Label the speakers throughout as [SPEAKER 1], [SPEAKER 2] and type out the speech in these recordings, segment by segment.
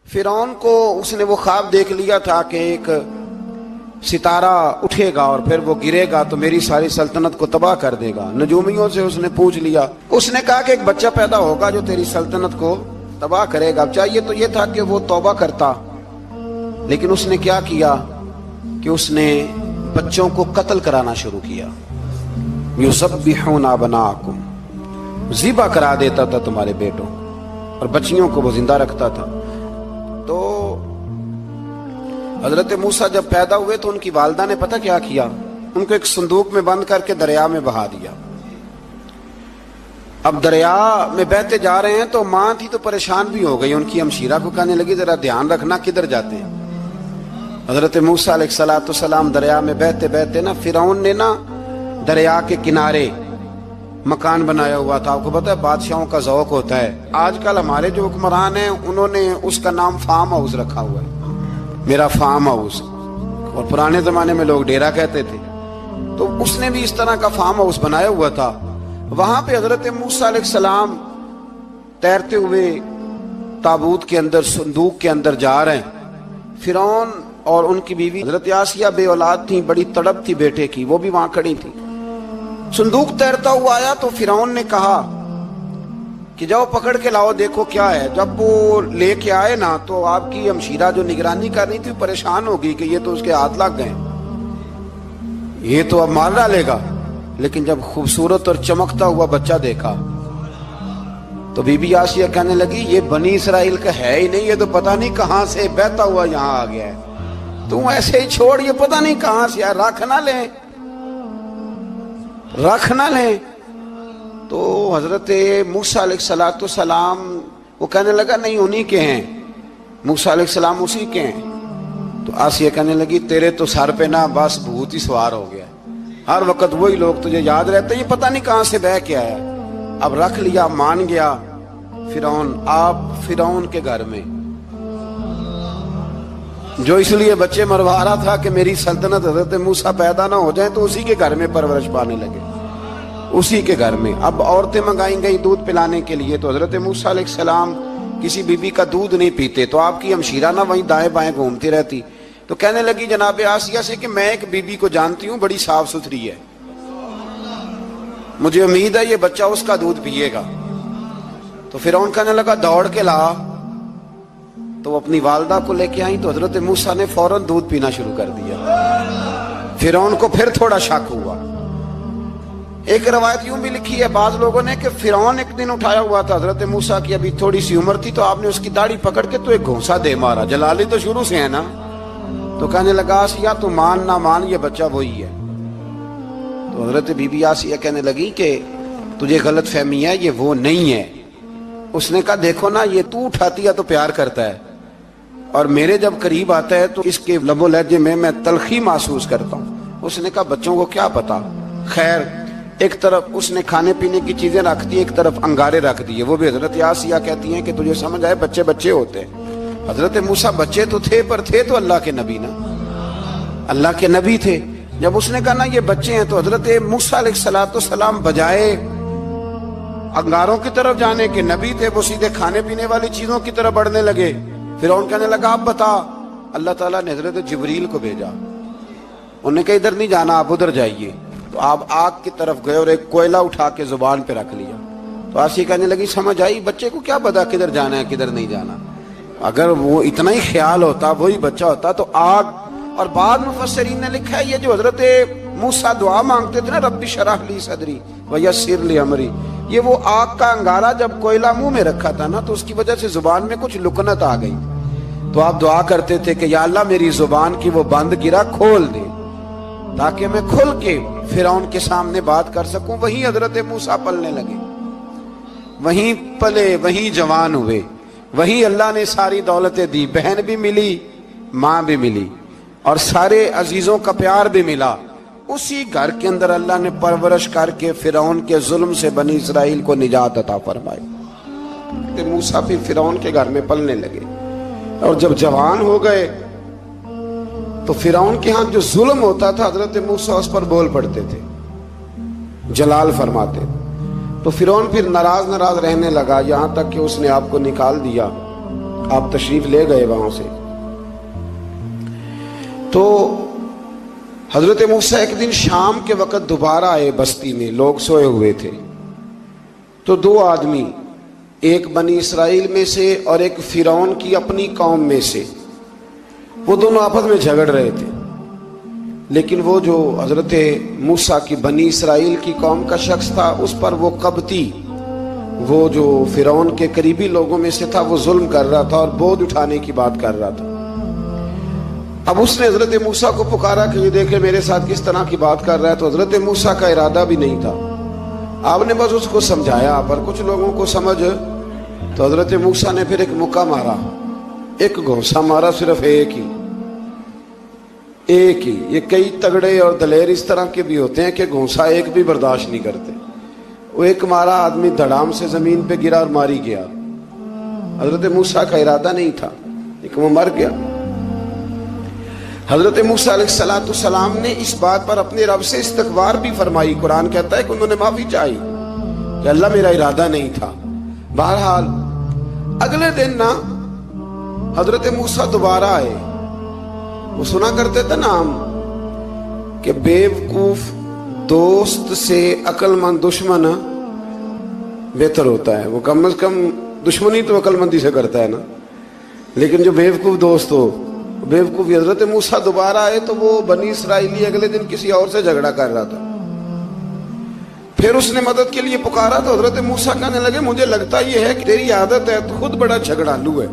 [SPEAKER 1] فرعون کو اس نے وہ خواب دیکھ لیا تھا کہ ایک ستارہ اٹھے گا اور پھر وہ گرے گا تو میری ساری سلطنت کو تباہ کر دے گا۔ نجومیوں سے اس نے پوچھ لیا، اس نے کہا کہ ایک بچہ پیدا ہوگا جو تیری سلطنت کو تباہ کرے گا۔ چاہیے تو یہ تھا کہ وہ توبہ کرتا، لیکن اس نے کیا کیا کہ اس نے بچوں کو قتل کرانا شروع کیا۔ یذبحون ابناءکم، ذبح کرا دیتا تھا تمہارے بیٹوں، اور بچیوں کو وہ زندہ رکھتا تھا۔ تو حضرت موسیٰ جب پیدا ہوئے تو ان کی والدہ نے پتہ کیا کیا، ان کو ایک صندوق میں بند کر کے دریا میں بہا دیا۔ اب دریا میں بہتے جا رہے ہیں تو ماں تھی تو پریشان بھی ہو گئی، ان کی ہمشیرہ کو کہنے لگی ذرا دھیان رکھنا کدھر جاتے ہیں۔ حضرت موسیٰ علیہ السلام دریا میں بہتے بہتے نا، فرعون نے نا دریا کے کنارے مکان بنایا ہوا تھا۔ آپ کو پتہ ہے بادشاہوں کا ذوق ہوتا ہے، آج کل ہمارے جو حکمران ہیں انہوں نے اس کا نام فارم ہاؤس رکھا ہوا ہے، میرا فارم ہاؤس، اور پرانے زمانے میں لوگ ڈیرا کہتے تھے۔ تو اس نے بھی اس طرح کا فارم ہاؤس بنایا ہوا تھا۔ وہاں پہ حضرت موسیٰ علیہ السلام تیرتے ہوئے تابوت کے اندر، صندوق کے اندر جا رہے ہیں۔ فرعون اور ان کی بیوی حضرت آسیہ بے اولاد تھیں، بڑی تڑپ تھی بیٹے کی، وہ بھی وہاں کھڑی تھی۔ صندوق تیرتا ہوا آیا تو فرعون نے کہا کہ جاؤ پکڑ کے لاؤ دیکھو کیا ہے۔ جب وہ لے کے آئے نا تو آپ کی ہمشیرہ جو نگرانی کر رہی تھی پریشان ہو گئی کہ یہ تو اس کے ہاتھ لگ گئے، یہ تو اب مار ڈالے گا۔ لیکن جب خوبصورت اور چمکتا ہوا بچہ دیکھا تو بی بی آسیہ کہنے لگی یہ بنی اسرائیل کا ہے ہی نہیں، یہ تو پتہ نہیں کہاں سے بہتا ہوا یہاں آ گیا ہے، تم ایسے ہی چھوڑ، یہ پتہ نہیں کہاں سے ہے، رکھ نہ لیں، رکھ نہ لیں۔ تو حضرت موسیٰ علیہ السلام وہ کہنے لگا نہیں انہی کے ہیں، موسیٰ علیہ السلام اسی کے ہیں۔ تو آسیہ کہنے لگی تیرے تو سر پہ نا بس بھوت ہی سوار ہو گیا، ہر وقت وہی لوگ تجھے یاد رہتے، یہ پتہ نہیں کہاں سے بہ کے آیا۔ اب رکھ لیا، مان گیا فرعون۔ آپ فرعون کے گھر میں جو اس لیے بچے مروا رہا تھا کہ میری سلطنت حضرت موسیٰ پیدا نہ ہو جائیں، تو اسی کے گھر میں پرورش پانے لگے، اسی کے گھر میں۔ اب عورتیں منگائیں گئی دودھ پلانے کے لیے، تو حضرت موسیٰ علیہ السلام کسی بی بی کا دودھ نہیں پیتے، تو آپ کی ہمشیرہ نہ وہیں دائیں بائیں گھومتی رہتی۔ تو کہنے لگی جناب آسیہ سے کہ میں ایک بی بی کو جانتی ہوں، بڑی صاف ستھری ہے، مجھے امید ہے یہ بچہ اس کا دودھ پیے گا۔ تو فرعون کہنے لگا دوڑ کے لا، تو وہ اپنی والدہ کو لے کے آئیں تو حضرت موسیٰ نے فوراً دودھ پینا شروع کر دیا۔ فرعون کو پھر تھوڑا شک ہوا۔ ایک روایت یوں بھی لکھی ہے بعض لوگوں نے کہ فرعون ایک دن اٹھایا ہوا تھا حضرت موسیٰ کی، ابھی تھوڑی سی عمر تھی، تو آپ نے اس کی داڑھی پکڑ کے تو ایک گھونسا دے مارا، جلالی تو شروع سے ہے نا۔ تو کہنے لگا آسیہ تو مان نہ مان یہ بچہ وہی ہے۔ تو حضرت بی بی آسیہ کہنے لگی کہ تجھے غلط فہمی ہے، یہ وہ نہیں ہے۔ اس نے کہا دیکھو نا یہ تو اٹھاتی ہے تو پیار کرتا ہے، اور میرے جب قریب آتا ہے تو اس کے لب و لہجے میں تلخی محسوس کرتا ہوں۔ اس نے کہا بچوں کو کیا پتا۔ خیر ایک طرف اس نے کھانے پینے کی چیزیں رکھ دی، ایک طرف انگارے رکھ دیے، وہ بھی حضرت آسیہ کہتی ہیں کہ تجھے سمجھ آئے بچے بچے ہوتے ہیں۔ حضرت موسیٰ بچے تو تھے پر تھے تو اللہ کے نبی نا، اللہ کے نبی تھے۔ جب اس نے کہا نا یہ بچے ہیں تو حضرت موسیٰ علیہ السلام بجائے انگاروں کی طرف جانے کے، نبی تھے وہ سیدھے کھانے پینے والی چیزوں کی طرف بڑھنے لگے۔ فرعون کہنے لگا اب بتا۔ اللہ تعالیٰ نے حضرت جبریل کو بھیجا، انہوں نے کہا ادھر نہیں جانا آپ ادھر جائیے۔ تو آپ آگ کی طرف گئے اور ایک کوئلہ اٹھا کے زبان پہ رکھ لیا۔ تو آسیہ کہنے لگی سمجھ آئی، بچے کو کیا پتا کدھر جانا ہے کدھر نہیں جانا، اگر وہ اتنا ہی خیال ہوتا وہی بچہ ہوتا تو آگ۔ اور بعض مفسرین نے لکھا ہے یہ جو حضرت موسیٰ دعا مانگتے تھے نا رب اشرح لی صدری ویسر لی امری، یہ وہ آگ کا انگارہ جب کوئلہ منہ میں رکھا تھا نا تو اس کی وجہ سے زبان میں کچھ لکنت آ گئی، تو آپ دعا کرتے تھے کہ یا اللہ میری زبان کی وہ بند گرا کھول دے تاکہ میں کھل کے فرعون کے سامنے بات کر سکوں۔ وہیں حضرت موسیٰ پلنے لگے، وہیں پلے، وہیں جوان ہوئے، وہیں اللہ نے ساری دولتیں دی، بہن بھی ملی، ماں بھی ملی، اور سارے عزیزوں کا پیار بھی ملا۔ اسی گھر کے اندر اللہ نے پرورش کر کے فرعون کے ظلم سے بنی اسرائیل کو نجات عطا فرمائی۔ موسیٰ بھی فرعون کے گھر میں پلنے لگے، اور جب جوان ہو گئے تو فرعون کے ہاں جو ظلم ہوتا تھا حضرت موسیٰ اس پر بول پڑتے تھے، جلال فرماتے۔ تو فرعون پھر ناراض رہنے لگا، یہاں تک کہ اس نے آپ کو نکال دیا آپ تشریف لے گئے وہاں سے. تو حضرت موسیٰ ایک دن شام کے وقت دوبارہ آئے بستی میں، لوگ سوئے ہوئے تھے. تو دو آدمی، ایک بنی اسرائیل میں سے اور ایک فرعون کی اپنی قوم میں سے، وہ دونوں آپس میں جھگڑ رہے تھے. لیکن وہ جو حضرت موسیٰ کی بنی اسرائیل کی قوم کا شخص تھا، اس پر وہ قبطی، وہ جو فرعون کے قریبی لوگوں میں سے تھا، وہ ظلم کر رہا تھا اور بودھ اٹھانے کی بات کر رہا تھا. اب اس نے حضرت موسیٰ کو پکارا کہ یہ دیکھے میرے ساتھ کس طرح کی بات کر رہا ہے. تو حضرت موسیٰ کا ارادہ بھی نہیں تھا، آپ نے بس اس کو سمجھایا. پر کچھ لوگوں کو سمجھ، تو حضرت موسیٰ نے پھر ایک مکہ مارا، ایک گھونسا مارا، صرف ایک ہی. یہ کئی تگڑے اور دلیر اس طرح کے بھی ہوتے ہیں کہ گھونسا ایک بھی برداشت نہیں کرتے. وہ ایک مارا، آدمی دھڑام سے زمین پہ گرا اور ماری گیا. حضرت موسیٰ کا ارادہ نہیں تھا لیکن وہ مر گیا. حضرت موسیٰ علیہ السلام نے اس بات پر اپنے رب سے استغفار بھی فرمائی. قرآن کہتا ہے کہ انہوں نے معافی چاہی کہ اللہ میرا ارادہ نہیں تھا. بہرحال اگلے دن نا حضرت موسیٰ دوبارہ آئے. وہ سنا کرتے تھے نا ہم کہ بیوقوف دوست سے عقل مند دشمن بہتر ہوتا ہے. وہ کم از کم دشمنی تو عقل مندی سے کرتا ہے نا، لیکن جو بیوقوف دوست ہو بیوقوفی. حضرت موسیٰ دوبارہ آئے تو وہ بنی اسرائیلی اگلے دن کسی اور سے جھگڑا کر رہا تھا. پھر اس نے مدد کے لیے پکارا تو حضرت موسیٰ کہنے لگے مجھے لگتا یہ ہے کہ تیری عادت ہے، تو خود بڑا جھگڑالو ہے،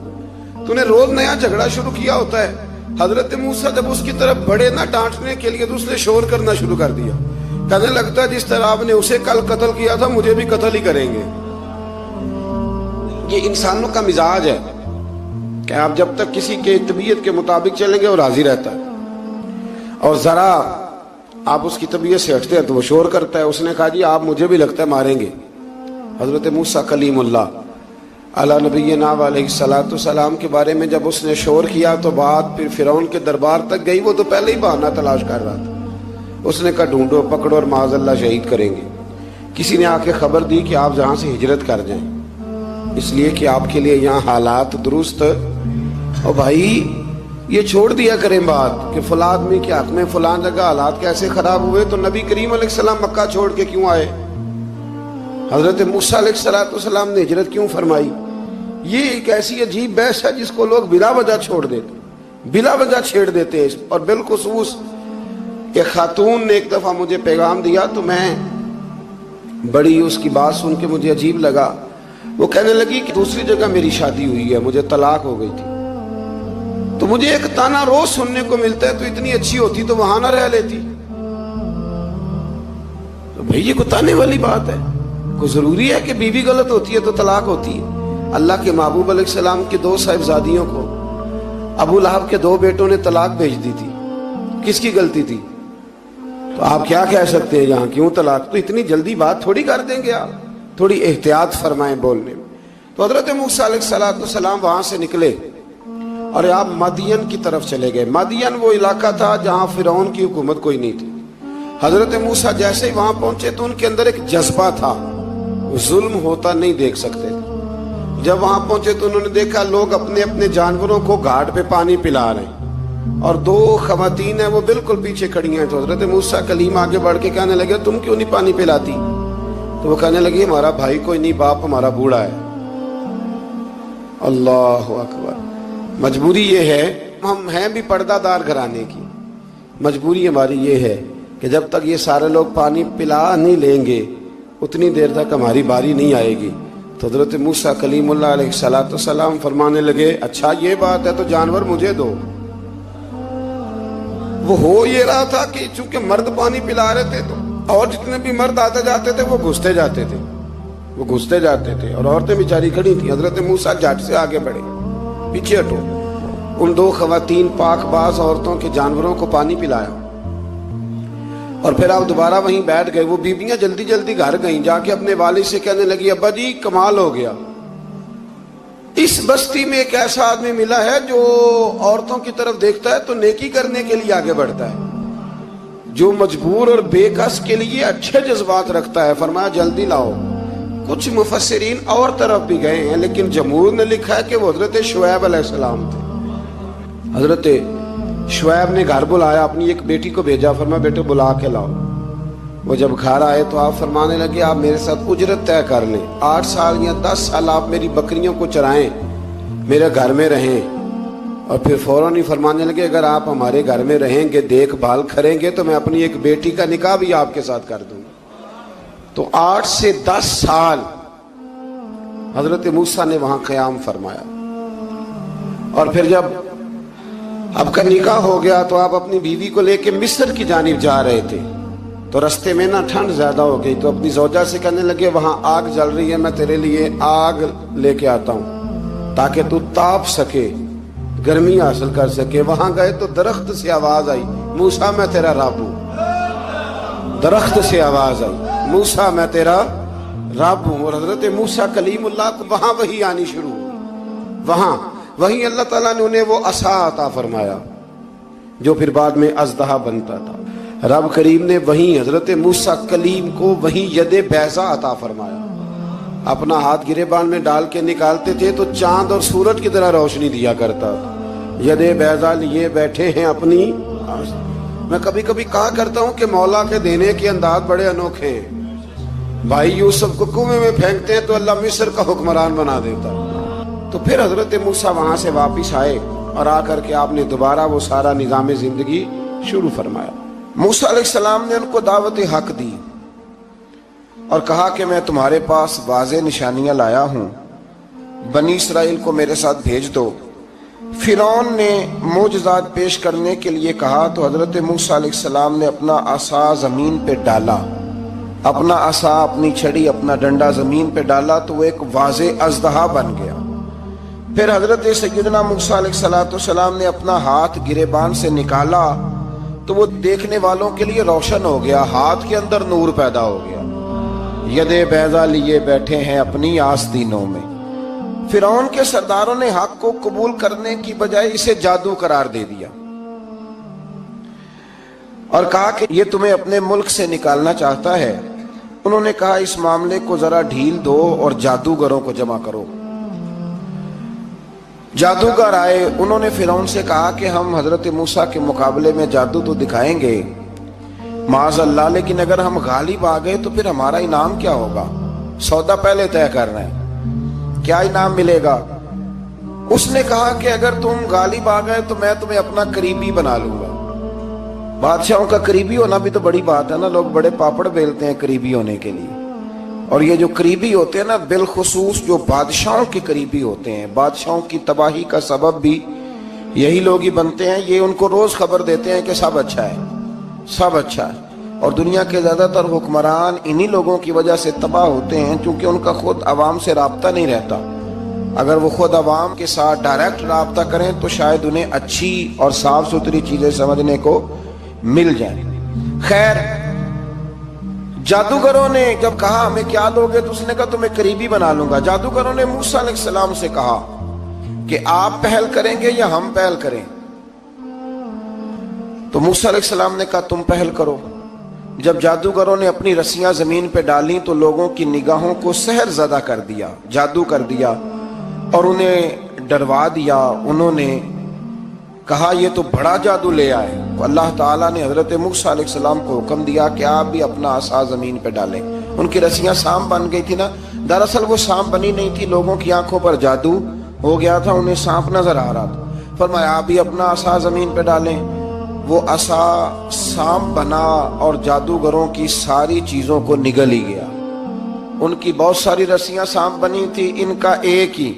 [SPEAKER 1] تو نے روز نیا جھگڑا شروع کیا ہوتا ہے. حضرت موسیٰ جب اس کی طرف بڑے نہ ڈانٹنے کے لیے تو اس نے شور کرنا شروع کر دیا. کہنے لگتا ہے جس طرح آپ نے اسے کل قتل کیا تھا مجھے بھی قتل ہی کریں گے. یہ انسانوں کا مزاج ہے کہ آپ جب تک کسی کے طبیعت کے مطابق چلیں گے وہ راضی رہتا ہے، اور ذرا آپ اس کی طبیعت سے ہٹتے ہیں تو وہ شور کرتا ہے. اس نے کہا جی آپ مجھے بھی لگتا ہے ماریں گے. حضرت موسیٰ کلیم اللہ علی نبینا علیہ السلام کے بارے میں جب اس نے شور کیا تو بات پھر فرعون کے دربار تک گئی. وہ تو پہلے ہی بہانہ تلاش کر رہا تھا. اس نے کہا ڈھونڈو، پکڑو اور معاذ اللہ شہید کریں گے. کسی نے آ کے خبر دی کہ آپ جہاں سے ہجرت کر جائیں، اس لیے کہ آپ کے لیے یہاں حالات درست. اور بھائی یہ چھوڑ دیا کریں بات کہ فلاں آدمی کے حق میں فلاں جگہ حالات کیسے خراب ہوئے. تو نبی کریم علیہ السلام مکہ چھوڑ کے کیوں آئے؟ حضرت موسیٰ علیہ السلام نے ہجرت کیوں فرمائی؟ یہ ایک ایسی عجیب بحث ہے جس کو لوگ بلا وجہ چھوڑ دیتے، بلا وجہ چھیڑ دیتے ہیں. اور بالخصوص ایک خاتون نے ایک دفعہ مجھے پیغام دیا تو میں بڑی اس کی بات سن کے مجھے عجیب لگا. وہ کہنے لگی کہ دوسری جگہ میری شادی ہوئی ہے، مجھے طلاق ہو گئی تھی، تو مجھے ایک تانا روز سننے کو ملتا ہے تو اتنی اچھی ہوتی تو وہاں نہ رہ لیتی. تو بھئی یہ کوئی تانے والی بات ہے؟ کوئی ضروری ہے کہ بیوی غلط ہوتی ہے تو طلاق ہوتی ہے؟ اللہ کے محبوب علیہ السلام کی دو صاحبزادیوں کو ابو لہب کے دو بیٹوں نے طلاق بھیج دی تھی. کس کی غلطی تھی؟ تو آپ کیا کہہ سکتے ہیں یہاں کیوں طلاق؟ تو اتنی جلدی بات تھوڑی کر دیں گے آپ، تھوڑی احتیاط فرمائیں بولنے میں. تو حضرت موسیٰ علیہ السلام وہاں سے نکلے اور آپ مدین کی طرف چلے گئے. مدین وہ علاقہ تھا جہاں فرعون کی حکومت کوئی نہیں تھی. حضرت موسیٰ جیسے ہی وہاں پہنچے تو ان کے اندر ایک جذبہ تھا، ظلم ہوتا نہیں دیکھ سکتے. جب وہاں پہنچے تو انہوں نے دیکھا لوگ اپنے اپنے جانوروں کو گھاٹ پہ پانی پلا رہے ہیں اور دو خواتین ہیں وہ بالکل پیچھے کھڑی ہیں. تو حضرت موسیٰ کلیم آگے بڑھ کے کہنے لگے تم کیوں نہیں پانی پلاتی؟ تو وہ کہنے لگی ہمارا بھائی کوئی نہیں، باپ ہمارا بوڑھا ہے. اللہ اکبر. مجبوری یہ ہے، ہم ہیں بھی پردہ دار گھرانے کی، مجبوری ہماری یہ ہے کہ جب تک یہ سارے لوگ پانی پلا نہیں لیں گے اتنی دیر تک ہماری باری نہیں آئے گی. تو حضرت موسیٰ کلیم اللہ علیہ السلام فرمانے لگے اچھا یہ بات ہے تو جانور مجھے دو. وہ ہو یہ رہا تھا کہ چونکہ مرد پانی پلا رہے تھے تو اور جتنے بھی مرد آتے جاتے تھے وہ گھستے جاتے تھے اور عورتیں بیچاری کھڑی تھیں. حضرت موسیٰ جھٹ سے آگے بڑھے، پیچھے ہٹو. ان دو خواتین پاک باز عورتوں کے جانوروں کو پانی پلایا اور پھر آپ دوبارہ وہیں بیٹھ گئے. وہ بیویاں جلدی جلدی گھر گئیں، جا کے اپنے والد سے کہنے لگی ابا جی کمال ہو گیا، اس بستی میں ایک ایسا آدمی ملا ہے جو عورتوں کی طرف دیکھتا ہے تو نیکی کرنے کے لیے آگے بڑھتا ہے، جو مجبور اور بے کس کے لیے اچھے جذبات رکھتا ہے. فرمایا جلدی لاؤ، کچھ مفسرین اور طرف بھی گئے ہیں، لیکن جمہور نے لکھا ہے کہ وہ حضرت شعیب علیہ السلام تھے۔ حضرت شعیب نے گھر بلایا، اپنی ایک بیٹی کو بھیجا، فرمایا بیٹے بلا کے لاؤ۔ وہ جب گھر آئے تو آپ فرمانے لگے آپ میرے ساتھ اجرت طے کر لیں، 8 سال یا 10 سال آپ میری بکریوں کو چرائیں، میرے گھر میں رہیں۔ اور پھر فوراً ہی فرمانے لگے اگر آپ ہمارے گھر میں رہیں گے، دیکھ بھال کریں گے، تو میں اپنی ایک بیٹی کا نکاح بھی آپ کے ساتھ کر دوں گا۔ تو 8 سے 10 سال حضرت موسیٰ نے وہاں قیام فرمایا۔ اور پھر جب آپ کا نکاح ہو گیا تو آپ اپنی بیوی کو لے کے مصر کی جانب جا رہے تھے، تو رستے میں نا ٹھنڈ زیادہ ہو گئی، تو اپنی زوجہ سے کہنے لگے وہاں آگ جل رہی ہے، میں تیرے لیے آگ لے کے آتا ہوں تاکہ تو تاپ سکے، گرمی حاصل کر سکے۔ وہاں گئے تو درخت سے آواز آئی موسیٰ میں تیرا رب ہوں۔ درخت سے آواز آئی موسیٰ میں تیرا رب ہوں۔ اور حضرت موسیٰ کلیم اللہ کو وہاں وحی آنی شروع ہوئی، وہاں وہی اللہ تعالیٰ نے انہیں وہ عصا عطا فرمایا جو پھر بعد میں اژدہا بنتا تھا۔ رب کریم نے وہیں حضرت موسیٰ کلیم کو وہیں ید بیضا عطا فرمایا۔ اپنا ہاتھ گریبان میں ڈال کے نکالتے تھے تو چاند اور سورج کی طرح روشنی دیا کرتا تھا۔ ید بیضا لیے بیٹھے ہیں اپنی۔ میں کبھی کبھی کہا کرتا ہوں کہ مولا کے دینے کے انداز بڑے انوکھے ہیں۔ بھائی یوسف کو کنویں میں پھینکتے ہیں تو اللہ مصر کا حکمران بنا دیتا۔ تو پھر حضرت موسیٰ وہاں سے واپس آئے اور آ کر کے آپ نے دوبارہ وہ سارا نظام زندگی شروع فرمایا۔ موسیٰ علیہ السلام نے ان کو دعوت حق دی اور کہا کہ میں تمہارے پاس واضح نشانیاں لایا ہوں، بنی اسرائیل کو میرے ساتھ بھیج دو۔ فرعون نے معجزات پیش کرنے کے لیے کہا تو حضرت موسیٰ علیہ السلام نے اپنا عصا زمین پہ ڈالا، اپنا عصا، اپنی چھڑی، اپنا ڈنڈا زمین پہ ڈالا تو وہ ایک واضح اژدہا بن گیا۔ پھر حضرت سیدنا موسیٰ علیہ السلام نے اپنا ہاتھ گریبان سے نکالا تو وہ دیکھنے والوں کے لیے روشن ہو گیا، ہاتھ کے اندر نور پیدا ہو گیا۔ ید بیضا لیے بیٹھے ہیں اپنی آستینوں میں۔ فرعون کے سرداروں نے حق کو قبول کرنے کی بجائے اسے جادو قرار دے دیا اور کہا کہ یہ تمہیں اپنے ملک سے نکالنا چاہتا ہے۔ انہوں نے کہا اس معاملے کو ذرا ڈھیل دو اور جادوگروں کو جمع کرو۔ جادوگر آئے، انہوں نے فرعون سے کہا کہ ہم حضرت موسیٰ کے مقابلے میں جادو تو دکھائیں گے معاذ اللہ، لیکن اگر ہم غالب آ گئے تو پھر ہمارا انعام کیا ہوگا؟ سودا پہلے طے کر رہے ہیں، کیا انعام ملے گا؟ اس نے کہا کہ اگر تم غالب آ گئے تو میں تمہیں اپنا قریبی بنا لوں گا۔ بادشاہوں کا قریبی ہونا بھی تو بڑی بات ہے نا، لوگ بڑے پاپڑ بیلتے ہیں قریبی ہونے کے لیے، اور یہ جو قریبی ہوتے ہیں نا، بالخصوص جو بادشاہوں کے قریبی ہوتے ہیں، بادشاہوں کی تباہی کا سبب بھی یہی لوگ ہی بنتے ہیں۔ یہ ان کو روز خبر دیتے ہیں کہ سب اچھا ہے، سب اچھا ہے، اور دنیا کے زیادہ تر حکمران انہی لوگوں کی وجہ سے تباہ ہوتے ہیں چونکہ ان کا خود عوام سے رابطہ نہیں رہتا۔ اگر وہ خود عوام کے ساتھ ڈائریکٹ رابطہ کریں تو شاید انہیں اچھی اور صاف ستھری چیزیں سمجھنے کو مل جائیں۔ خیر، جادوگروں نے جب کہا ہمیں کیا لوگے تو اس نے کہا تمہیں قریبی بنا لوں گا۔ جادوگروں نے موسیٰ علیہ السلام سے کہا کہ آپ پہل کریں گے یا ہم پہل کریں؟ تو موسیٰ علیہ السلام نے کہا تم پہل کرو۔ جب جادوگروں نے اپنی رسیاں زمین پہ ڈالیں تو لوگوں کی نگاہوں کو سحر زدہ کر دیا، جادو کر دیا اور انہیں ڈروا دیا۔ انہوں نے کہا یہ تو بڑا جادو لے آئے۔ تو اللہ تعالیٰ نے حضرت موسیٰ علیہ السلام کو حکم دیا کہ آپ بھی اپنا عصا زمین پہ ڈالیں۔ ان کی رسیاں سام بن گئی تھی نا، دراصل وہ سام بنی نہیں تھی، لوگوں کی آنکھوں پر جادو ہو گیا تھا، انہیں سانپ نظر آ رہا تھا۔ فرمایا آپ بھی اپنا عصا زمین پہ ڈالیں۔ وہ عصا سام بنا اور جادوگروں کی ساری چیزوں کو نگل ہی گیا۔ ان کی بہت ساری رسیاں سام بنی تھی، ان کا ایک ہی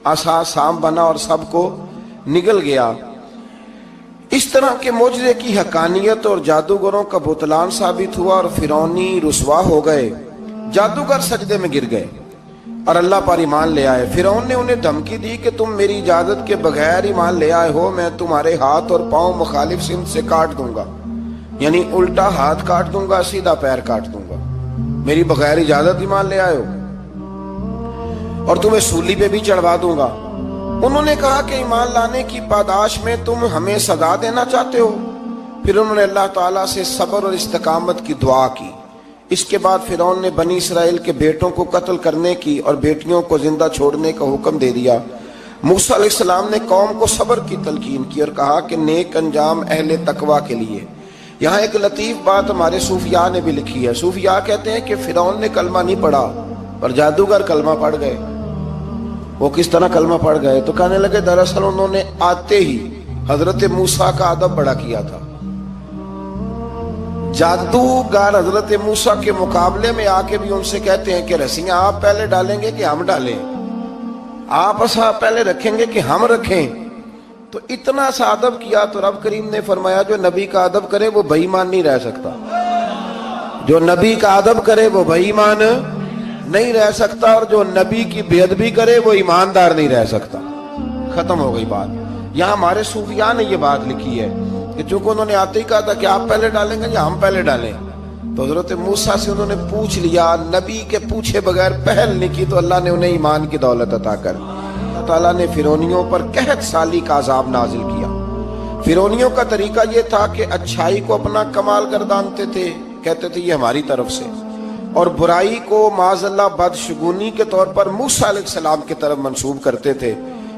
[SPEAKER 1] عصا سام بنا اور سب کو نگل گیا۔ اس طرح کے معجزے کی حقانیت اور جادوگروں کا بطلان ثابت ہوا اور فرعونی رسوا ہو گئے۔ جادوگر سجدے میں گر گئے اور اللہ پر ایمان لے آئے۔ فرعون نے انہیں دھمکی دی کہ تم میری اجازت کے بغیر ایمان لے آئے ہو، میں تمہارے ہاتھ اور پاؤں مخالف سمت سے کاٹ دوں گا، یعنی الٹا ہاتھ کاٹ دوں گا، سیدھا پیر کاٹ دوں گا، میری بغیر اجازت ایمان لے آئے ہو، اور تمہیں سولی پہ بھی چڑھوا دوں گا۔ انہوں نے کہا کہ ایمان لانے کی پاداش میں تم ہمیں سزا دینا چاہتے ہو؟ پھر انہوں نے اللہ تعالیٰ سے صبر اور استقامت کی دعا کی۔ اس کے بعد فرعون نے بنی اسرائیل کے بیٹوں کو قتل کرنے کی اور بیٹیوں کو زندہ چھوڑنے کا حکم دے دیا۔ موسیٰ علیہ السلام نے قوم کو صبر کی تلقین کی اور کہا کہ نیک انجام اہل تقوی کے لیے۔ یہاں ایک لطیف بات ہمارے صوفیاء نے بھی لکھی ہے۔ صوفیاء کہتے ہیں کہ فرعون نے کلمہ نہیں پڑھا پر جادوگر کلمہ پڑھ گئے۔ وہ کس طرح کلمہ پڑھ گئے؟ تو کہنے لگے دراصل انہوں نے آتے ہی حضرت موسیٰ کا ادب بڑا کیا تھا۔ جادوگر حضرت موسیٰ کے مقابلے میں آ کے بھی ان سے کہتے ہیں کہ رسیاں آپ پہلے ڈالیں گے کہ ہم ڈالیں؟ آپ اصحاب پہلے رکھیں گے کہ ہم رکھیں؟ تو اتنا سا ادب کیا تو رب کریم نے فرمایا جو نبی کا ادب کرے وہ بے ایمان نہیں رہ سکتا۔ جو نبی کا ادب کرے وہ بے ایمان نہیں رہ سکتا، اور جو نبی کی بے ادبی کرے وہ ایماندار نہیں رہ سکتا۔ ختم ہو گئی بات۔ یہاں ہمارے صوفیاء نے یہ بات لکھی ہے کہ چونکہ انہوں نے آتے ہی کہا تھا کہ آپ پہلے ڈالیں گے یا ہم پہلے ڈالیں، تو حضرت موسیٰ سے انہوں نے پوچھ لیا، نبی کے پوچھے بغیر پہل نہیں کی تو اللہ نے انہیں ایمان کی دولت عطا کر دی۔ اللہ تعالیٰ نے فرعونیوں پر قحط سالی کا عذاب نازل کیا۔ فرعونیوں کا طریقہ یہ تھا کہ اچھائی کو اپنا کمال گردانتے تھے، کہتے تھے یہ ہماری طرف سے، اور برائی کو معاذ اللہ بدشگونی کے طور پر موسیٰ علیہ السلام کی طرف منسوب کرتے تھے،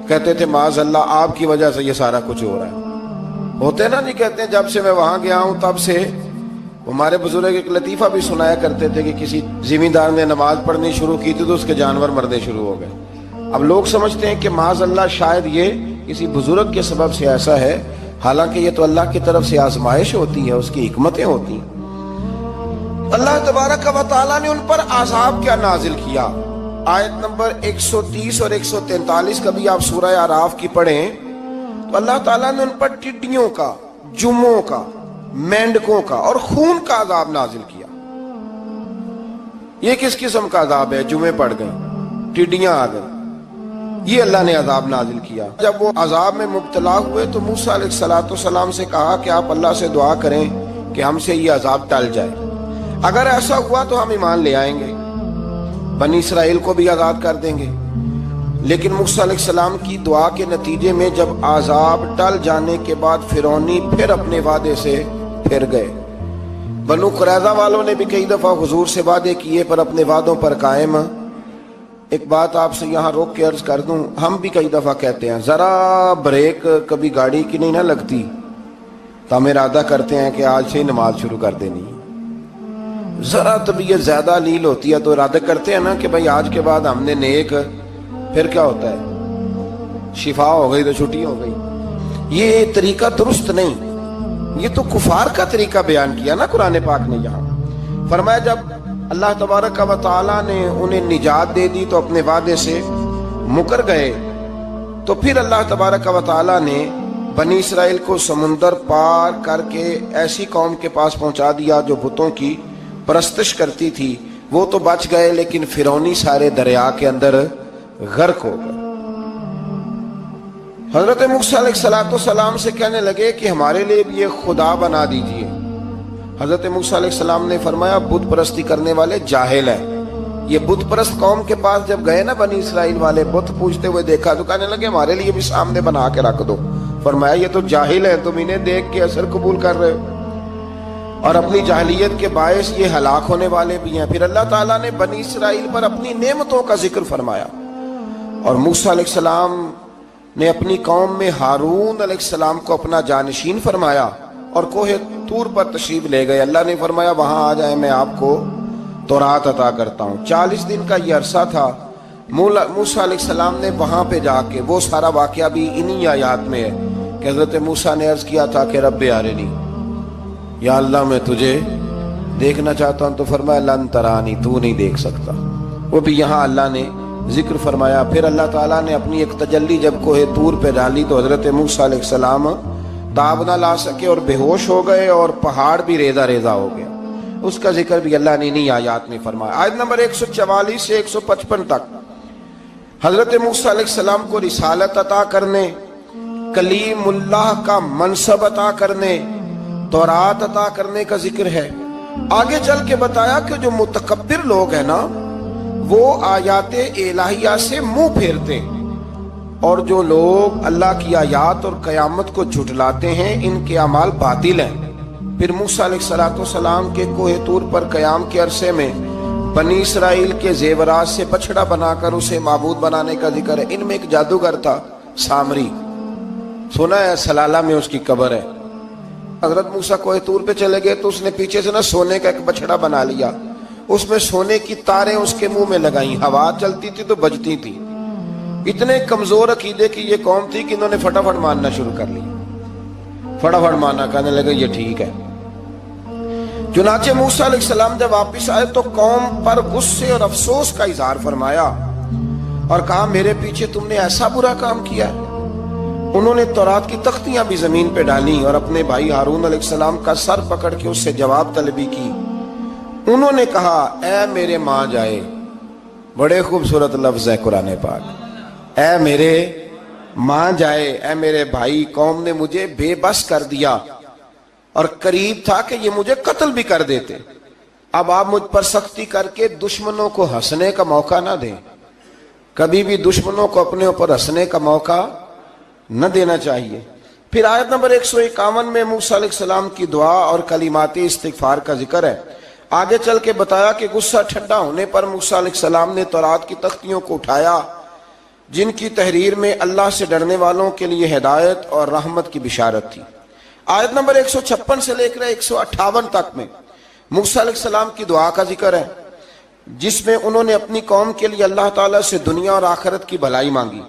[SPEAKER 1] کہتے تھے معاذ اللہ آپ کی وجہ سے یہ سارا کچھ ہو رہا ہے۔ ہوتے نا نہیں کہتے ہیں جب سے میں وہاں گیا ہوں تب سے۔ ہمارے بزرگ ایک لطیفہ بھی سنایا کرتے تھے کہ کسی زمیندار نے نماز پڑھنی شروع کی تھی تو اس کے جانور مرنے شروع ہو گئے۔ اب لوگ سمجھتے ہیں کہ معاذ اللہ شاید یہ کسی بزرگ کے سبب سے ایسا ہے، حالانکہ یہ تو اللہ کی طرف سے آزمائش ہوتی ہے، اس کی حکمتیں ہوتی ہیں۔ اللہ تبارک و تعالیٰ نے ان پر عذاب کیا نازل کیا؟ آیت نمبر 130 اور 143 کبھی آپ سورہ اعراف کی پڑھیں تو اللہ تعالیٰ نے ان پر ٹڈیوں کا، جموں کا، مینڈکوں کا اور خون کا عذاب نازل کیا۔ یہ کس قسم کا عذاب ہے؟ جمعے پڑ گئے، ٹڈیاں آ گئیں، یہ اللہ نے عذاب نازل کیا۔ جب وہ عذاب میں مبتلا ہوئے تو موسیٰ علیہ السلام سے کہا کہ آپ اللہ سے دعا کریں کہ ہم سے یہ عذاب ٹل جائے، اگر ایسا ہوا تو ہم ایمان لے آئیں گے، بنی اسرائیل کو بھی آزاد کر دیں گے۔ لیکن موسیٰ علیہ السلام کی دعا کے نتیجے میں جب عذاب ٹل جانے کے بعد فرعونی پھر اپنے وعدے سے پھر گئے۔ بنو قریظہ والوں نے بھی کئی دفعہ حضور سے وعدے کیے پر اپنے وعدوں پر قائم۔ ایک بات آپ سے یہاں روک کے عرض کر دوں، ہم بھی کئی دفعہ کہتے ہیں ذرا بریک کبھی گاڑی کی نہیں نہ لگتی تو ہم ارادہ کرتے ہیں کہ آج سے ہی نماز شروع کر دینی ہے۔ ذرا طبیعت زیادہ لیل ہوتی ہے تو ارادہ کرتے ہیں نا کہ بھائی آج کے بعد ہم نے نیک، پھر کیا ہوتا ہے شفا ہو گئی تو چھٹی ہو گئی۔ یہ طریقہ درست نہیں، یہ تو کفار کا طریقہ بیان کیا نا قرآن پاک نے۔ یہاں فرمایا جب اللہ تبارک و تعالیٰ نے انہیں نجات دے دی تو اپنے وعدے سے مکر گئے، تو پھر اللہ تبارک و تعالیٰ نے بنی اسرائیل کو سمندر پار کر کے ایسی قوم کے پاس پہنچا دیا جو بتوں کی پرستش کرتی تھی۔ وہ تو بچ گئے لیکن فرعونی سارے دریا کے اندر غرق ہو گئے۔ حضرت موسیٰ علیہ السلام سے کہنے لگے کہ ہمارے لیے بھی یہ خدا بنا دیجئے۔ حضرت موسیٰ علیہ السلام نے فرمایا بت پرستی کرنے والے جاہل ہیں۔ یہ بت پرست قوم کے پاس جب گئے نا بنی اسرائیل والے، بت پوجتے ہوئے دیکھا تو کہنے لگے ہمارے لیے بھی سامنے بنا کے رکھ دو۔ فرمایا یہ تو جاہل ہیں، تم انہیں دیکھ کے اثر قبول کر رہے ہو، اور اپنی جاہلیت کے باعث یہ ہلاک ہونے والے بھی ہیں۔ پھر اللہ تعالیٰ نے بنی اسرائیل پر اپنی نعمتوں کا ذکر فرمایا، اور موسیٰ علیہ السلام نے اپنی قوم میں ہارون علیہ السلام کو اپنا جانشین فرمایا اور کوہ طور پر تشریف لے گئے۔ اللہ نے فرمایا وہاں آ جائیں، میں آپ کو تورات عطا کرتا ہوں۔ 40 دن کا یہ عرصہ تھا۔ موسیٰ علیہ السلام نے وہاں پہ جا کے، وہ سارا واقعہ بھی انہی آیات میں ہے کہ حضرت موسیٰ نے عرض کیا تھا کہ رب ارنی، یا اللہ میں تجھے دیکھنا چاہتا ہوں، تو فرمایا لن ترانی، تو نہیں دیکھ سکتا۔ وہ بھی یہاں اللہ نے ذکر فرمایا۔ پھر اللہ تعالیٰ نے اپنی ایک تجلی جب کوہ طور پہ ڈالی تو حضرت موسیٰ علیہ السلام تاب نہ لا سکے اور بے ہوش ہو گئے، اور پہاڑ بھی ریزہ ریزہ ہو گیا۔ اس کا ذکر بھی اللہ نے انہی آیات میں فرمایا۔ آیت نمبر 144 سے 155 تک حضرت موسیٰ علیہ السلام کو رسالت عطا کرنے، کلیم اللہ کا منصب عطا کرنے، تورات عطا کرنے کا ذکر ہے۔ آگے چل کے بتایا کہ جو متکبر لوگ ہیں نا وہ آیات الہیہ سے منہ پھیرتے ہیں، اور جو لوگ اللہ کی آیات اور قیامت کو جھٹلاتے ہیں ان کے اعمال باطل ہیں۔ پھر موسیٰ علیہ السلام کے کوہ طور پر قیام کے عرصے میں بنی اسرائیل کے زیورات سے بچڑا بنا کر اسے معبود بنانے کا ذکر ہے۔ ان میں ایک جادوگر تھا سامری، سنا ہے سلالہ میں اس کی قبر ہے۔ حضرت موسیٰ کوہ طور پہ چلے گئے تو اس نے پیچھے سے سونے کا ایک بچڑا بنا لیا، اس میں سونے کی تاریں اس کے منہ میں لگائیں، ہوا چلتی تھی تو بجتی تھی۔ اتنے کمزور عقیدے کی یہ قوم تھی کہ انہوں نے فٹافٹ ماننا شروع کر لی، فٹافٹ ماننا، کہنے لگے یہ ٹھیک ہے۔ چنانچہ موسیٰ علیہ السلام جب واپس آئے تو قوم پر غصے اور افسوس کا اظہار فرمایا اور کہا میرے پیچھے تم نے ایسا برا کام کیا ہے۔ انہوں نے تورات کی تختیاں بھی زمین پہ ڈالی اور اپنے بھائی ہارون علیہ السلام کا سر پکڑ کے اس سے جواب طلبی کی۔ انہوں نے کہا اے میرے ماں جائے، بڑے خوبصورت لفظ ہے قرآن پاک، اے میرے ماں جائے، اے میرے بھائی، قوم نے مجھے بے بس کر دیا اور قریب تھا کہ یہ مجھے قتل بھی کر دیتے۔ اب آپ مجھ پر سختی کر کے دشمنوں کو ہنسنے کا موقع نہ دیں، کبھی بھی دشمنوں کو اپنے اوپر ہنسنے کا موقع نہ دینا چاہیے۔ پھر آیت نمبر 151 میں موسیٰ علیہ السلام کی دعا اور کلمات استغفار کا ذکر ہے۔ آگے چل کے بتایا کہ غصہ ٹھنڈا ہونے پر موسیٰ علیہ السلام نے تورات کی تختیوں کو اٹھایا جن کی تحریر میں اللہ سے ڈرنے والوں کے لیے ہدایت اور رحمت کی بشارت تھی۔ آیت نمبر 156 سے لے کر 158 تک میں موسیٰ علیہ السلام کی دعا کا ذکر ہے، جس میں انہوں نے اپنی قوم کے لیے اللہ تعالیٰ سے دنیا اور آخرت کی بھلائی مانگی۔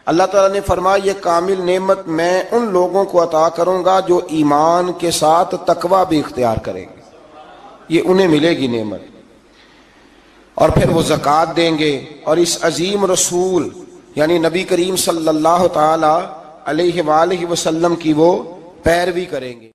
[SPEAKER 1] اللہ تعالیٰ نے فرمایا یہ کامل نعمت میں ان لوگوں کو عطا کروں گا جو ایمان کے ساتھ تقوی بھی اختیار کریں گے، یہ انہیں ملے گی نعمت، اور پھر وہ زکوٰۃ دیں گے اور اس عظیم رسول یعنی نبی کریم صلی اللہ تعالی علیہ وآلہ وسلم کی وہ پیروی کریں گے۔